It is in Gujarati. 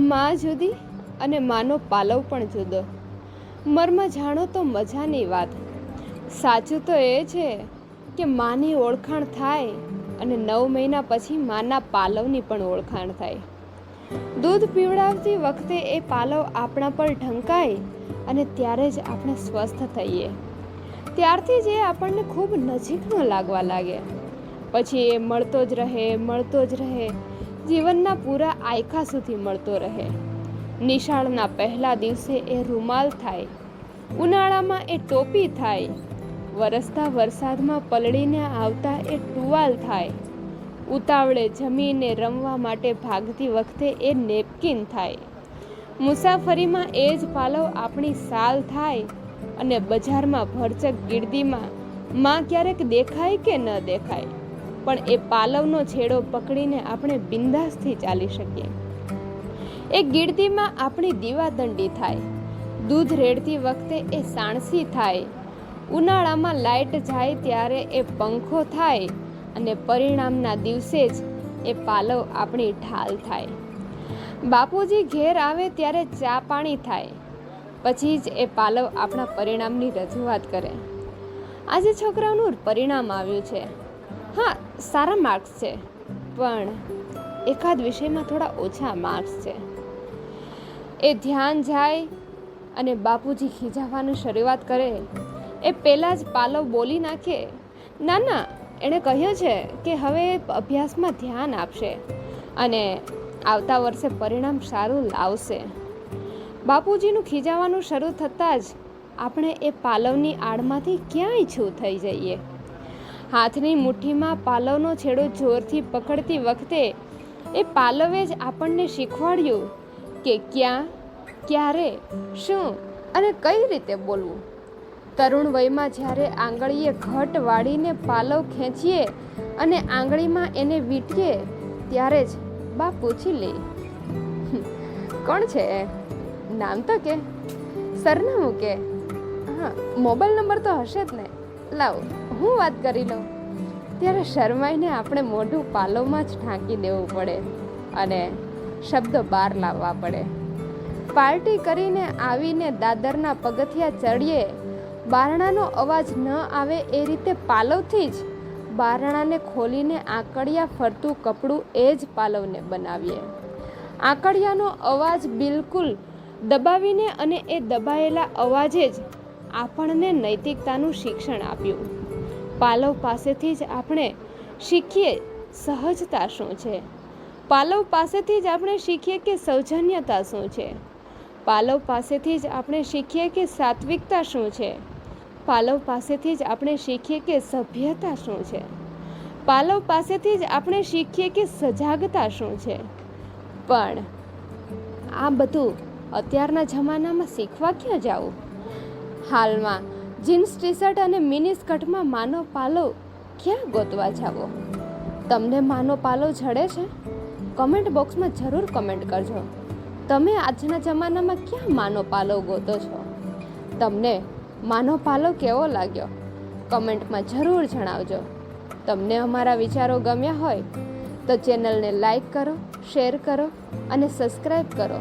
માં જુદી અને માનો પાલવ પણ જુદો. મર્મ જાણો તો મજાની વાત. સાચું તો એ છે કે માની ઓળખાણ થાય અને 9 મહિના પછી માના પાલવની પણ ઓળખાણ થાય. દૂધ પીવડાવતી વખતે એ પાલવ આપણા પર ઢંકાય અને ત્યારે જ આપણે સ્વસ્થ થઈએ. ત્યારથી જ એ આપણને ખૂબ નજીકનો લાગવા લાગે. પછી એ મળતો જ રહે, જીવનના પૂરા આયખા સુધી મળતો રહે. નિશાળના પહેલા દિવસે એ રૂમાલ થાય, ઉનાળામાં એ ટોપી થાય, વરસતા વરસાદમાં પલળીને આવતા એ ટુવાલ થાય, ઉતાવળે જમીને રમવા માટે ભાગતી વખતે એ નેપકિન થાય, મુસાફરીમાં એ જ પાલવ આપણી સાલ થાય અને બજારમાં ભરચક ગીર્દીમાં માં ક્યારેક દેખાય કે ન દેખાય, પણ એ પાલવનો છેડો પકડીને આપણે બિંદાસથી ચાલી શકીએ. એ ગીર્દીમાં આપણી દીવાદંડી થાય, દૂધ રેડતી વખતે એ સાણસી થાય, ઉનાળામાં લાઇટ જાય ત્યારે એ પંખો થાય અને પરિણામના દિવસે જ એ પાલવ આપણી ઢાલ થાય. બાપુજી ઘેર આવે ત્યારે ચા પાણી થાય, પછી જ એ પાલવ આપણા પરિણામની રજૂઆત કરે. આજે છોકરાઓનું પરિણામ આવ્યું છે. હા, સારા માર્ક્સ છે, પણ એકાદ વિષયમાં થોડા ઓછા માર્ક્સ છે. એ ધ્યાન જાય અને બાપુજી ખીજાવવાનું શરૂઆત કરે એ પહેલાં જ પાલવ બોલી નાખે, ના, એણે કહ્યું છે કે હવે અભ્યાસમાં ધ્યાન આપશે અને આવતા વર્ષે પરિણામ સારું લાવશે. બાપુજીનું ખીજાવાનું શરૂ થતાં જ આપણે એ પાલવની આડમાંથી ક્યાંય છૂ થઈ જઈએ. હાથની મુઠ્ઠીમાં પાલવનો છેડો જોરથી પકડતી વખતે એ પાલવે જ આપણને શીખવાડ્યું કે ક્યાં, ક્યારે, શું અને કઈ રીતે બોલવું. તરુણ વયમાં જ્યારે આંગળીએ ઘટ વાળીને પાલવ ખેંચીએ અને આંગળીમાં એને વીંટીએ ત્યારે જ બા પૂછી લે, કોણ છે? નામ તો કે, સરનામું કે, હા મોબાઈલ નંબર તો હશે જ ને, લાવ હું વાત કરી લઉં. ત્યારે શરમાઈને આપણે મોઢું પાલવમાં જ ઢાંકી દેવું પડે અને શબ્દો બહાર લાવવા પડે. પાર્ટી કરીને આવીને દાદરના પગથિયા ચડીએ, બારણાનો અવાજ ન આવે એ રીતે પાલવથી જ બારણાને ખોલીને આંકડિયા ફરતું કપડું એ જ પાલવને બનાવીએ. આંકડિયાનો અવાજ બિલકુલ દબાવીને અને એ દબાયેલા અવાજે જ આપણને નૈતિકતાનું શિક્ષણ આપ્યું. પાલવ પાસેથી જ આપણે શીખીએ સહજતા શું છે. પાલવ પાસેથી જ આપણે શીખીએ કે સૌજન્યતા શું છે. પાલવ પાસેથી જ આપણે શીખીએ કે સાત્વિકતા શું છે. પાલવ પાસેથી જ આપણે શીખીએ કે સભ્યતા શું છે. પાલવ પાસેથી જ આપણે શીખીએ કે સજાગતા શું છે. પણ આ બધું અત્યારના જમાનામાં શીખવા ક્યાં જાવું? હાલમાં જીન્સ ટી શર્ટ અને મિની સ્કર્ટમાં માનો પાલવ ક્યાં ગોતવા જાવો? તમને માનો પાલવ જડે છે? કમેન્ટ બોક્સમાં જરૂર કમેન્ટ કરજો. તમે આજના જમાનામાં ક્યાં માનો પાલવ ગોતો છો? તમને માનો પાલવ કેવો લાગ્યો? કમેન્ટમાં જરૂર જણાવજો. તમને અમારા વિચારો ગમ્યા હોય તો ચેનલને લાઈક કરો, શેર કરો અને સબસ્ક્રાઈબ કરો.